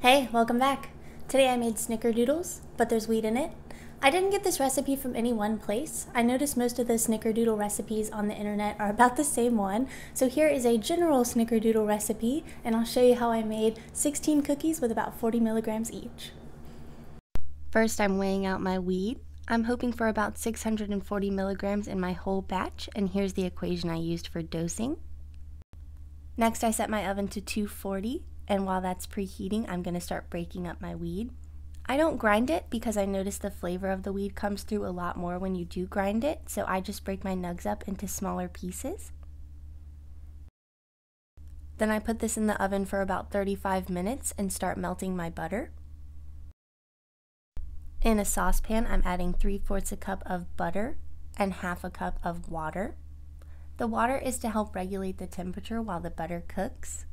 Hey, welcome back. Today I made snickerdoodles, but there's wheat in it. I didn't get this recipe from any one place. I noticed most of the snickerdoodle recipes on the internet are about the same one, so here is a general snickerdoodle recipe, and I'll show you how I made 16 cookies with about 40 milligrams each. First, I'm weighing out my wheat. I'm hoping for about 640 milligrams in my whole batch, and here's the equation I used for dosing. Next, I set my oven to 240. And while that's preheating, I'm going to start breaking up my weed. I don't grind it because I notice the flavor of the weed comes through a lot more when you do grind it, so I just break my nugs up into smaller pieces. Then I put this in the oven for about 35 minutes and start melting my butter. In a saucepan, I'm adding 3/4 a cup of butter and 1/2 cup of water. The water is to help regulate the temperature while the butter cooks.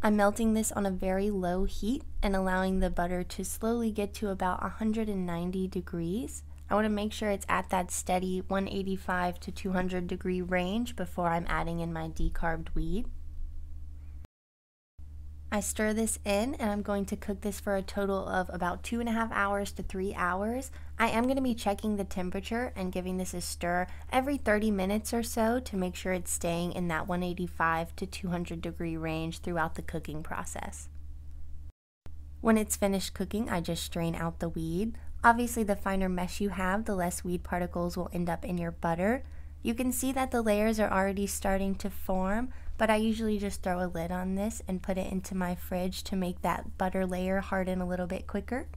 I'm melting this on a very low heat and allowing the butter to slowly get to about 190 degrees. I want to make sure it's at that steady 185 to 200 degree range before I'm adding in my decarbed wheat. I stir this in and I'm going to cook this for a total of about 2.5 hours to 3 hours. I am going to be checking the temperature and giving this a stir every 30 minutes or so to make sure it's staying in that 185 to 200 degree range throughout the cooking process. When it's finished cooking, I just strain out the weed. Obviously, the finer mesh you have, the less weed particles will end up in your butter. You can see that the layers are already starting to form, but I usually just throw a lid on this and put it into my fridge to make that butter layer harden a little bit quicker.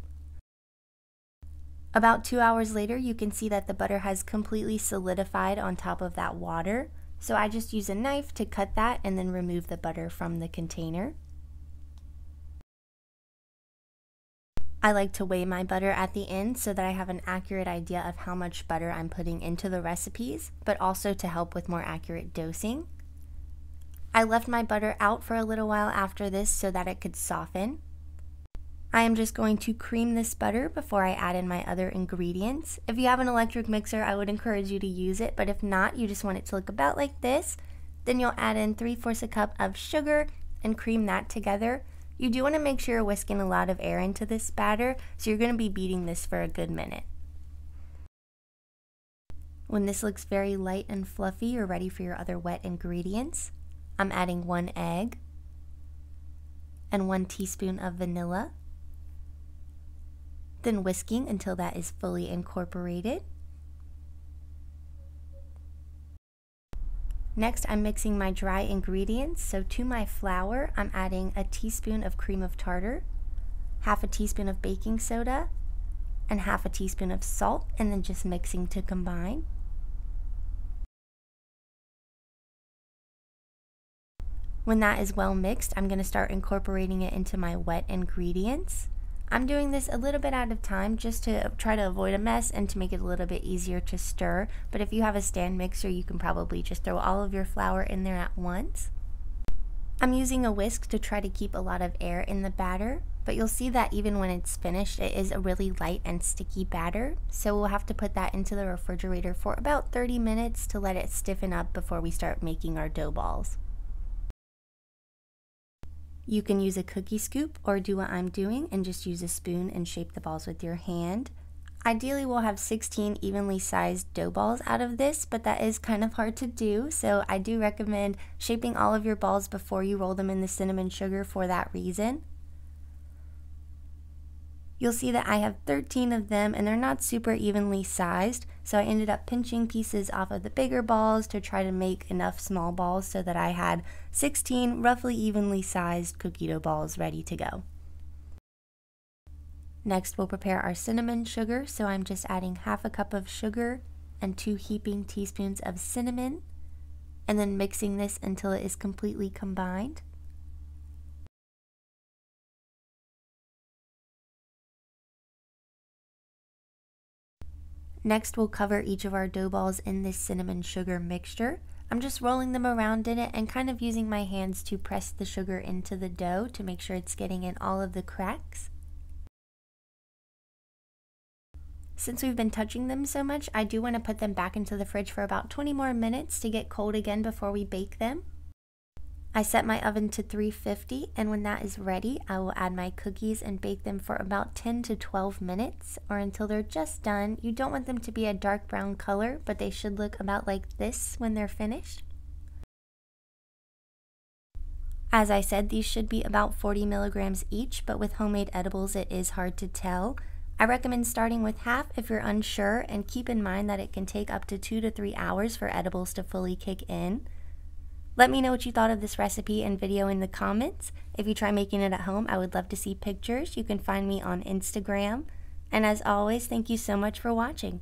About 2 hours later, you can see that the butter has completely solidified on top of that water, so I just use a knife to cut that and then remove the butter from the container. I like to weigh my butter at the end so that I have an accurate idea of how much butter I'm putting into the recipes, but also to help with more accurate dosing. I left my butter out for a little while after this so that it could soften. I am just going to cream this butter before I add in my other ingredients. If you have an electric mixer, I would encourage you to use it, but if not, you just want it to look about like this. Then you'll add in 3/4 a cup of sugar and cream that together. You do want to make sure you're whisking a lot of air into this batter, so you're going to be beating this for a good minute. When this looks very light and fluffy, you're ready for your other wet ingredients. I'm adding 1 egg and 1 teaspoon of vanilla, then whisking until that is fully incorporated. Next, I'm mixing my dry ingredients. So to my flour, I'm adding a teaspoon of cream of tartar, 1/2 teaspoon of baking soda, and 1/2 teaspoon of salt, and then just mixing to combine. When that is well mixed, I'm going to start incorporating it into my wet ingredients. I'm doing this a little bit at a time just to try to avoid a mess and to make it a little bit easier to stir, but if you have a stand mixer, you can probably just throw all of your flour in there at once. I'm using a whisk to try to keep a lot of air in the batter, but you'll see that even when it's finished, it is a really light and sticky batter, so we'll have to put that into the refrigerator for about 30 minutes to let it stiffen up before we start making our dough balls. You can use a cookie scoop or do what I'm doing and just use a spoon and shape the balls with your hand. Ideally, we'll have 16 evenly sized dough balls out of this, but that is kind of hard to do, so I do recommend shaping all of your balls before you roll them in the cinnamon sugar for that reason. You'll see that I have 13 of them and they're not super evenly sized, so I ended up pinching pieces off of the bigger balls to try to make enough small balls so that I had 16 roughly evenly sized cookie dough balls ready to go. Next, we'll prepare our cinnamon sugar, so I'm just adding 1/2 cup of sugar and 2 heaping teaspoons of cinnamon, and then mixing this until it is completely combined. Next, we'll cover each of our dough balls in this cinnamon sugar mixture. I'm just rolling them around in it and kind of using my hands to press the sugar into the dough to make sure it's getting in all of the cracks. Since we've been touching them so much, I do want to put them back into the fridge for about 20 more minutes to get cold again before we bake them. I set my oven to 350, and when that is ready, I will add my cookies and bake them for about 10 to 12 minutes or until they're just done. You don't want them to be a dark brown color, but they should look about like this when they're finished. As I said, these should be about 40 milligrams each, but with homemade edibles it is hard to tell. I recommend starting with half if you're unsure, and keep in mind that it can take up to 2 to 3 hours for edibles to fully kick in. Let me know what you thought of this recipe and video in the comments. If you try making it at home, I would love to see pictures. You can find me on Instagram. And as always, thank you so much for watching.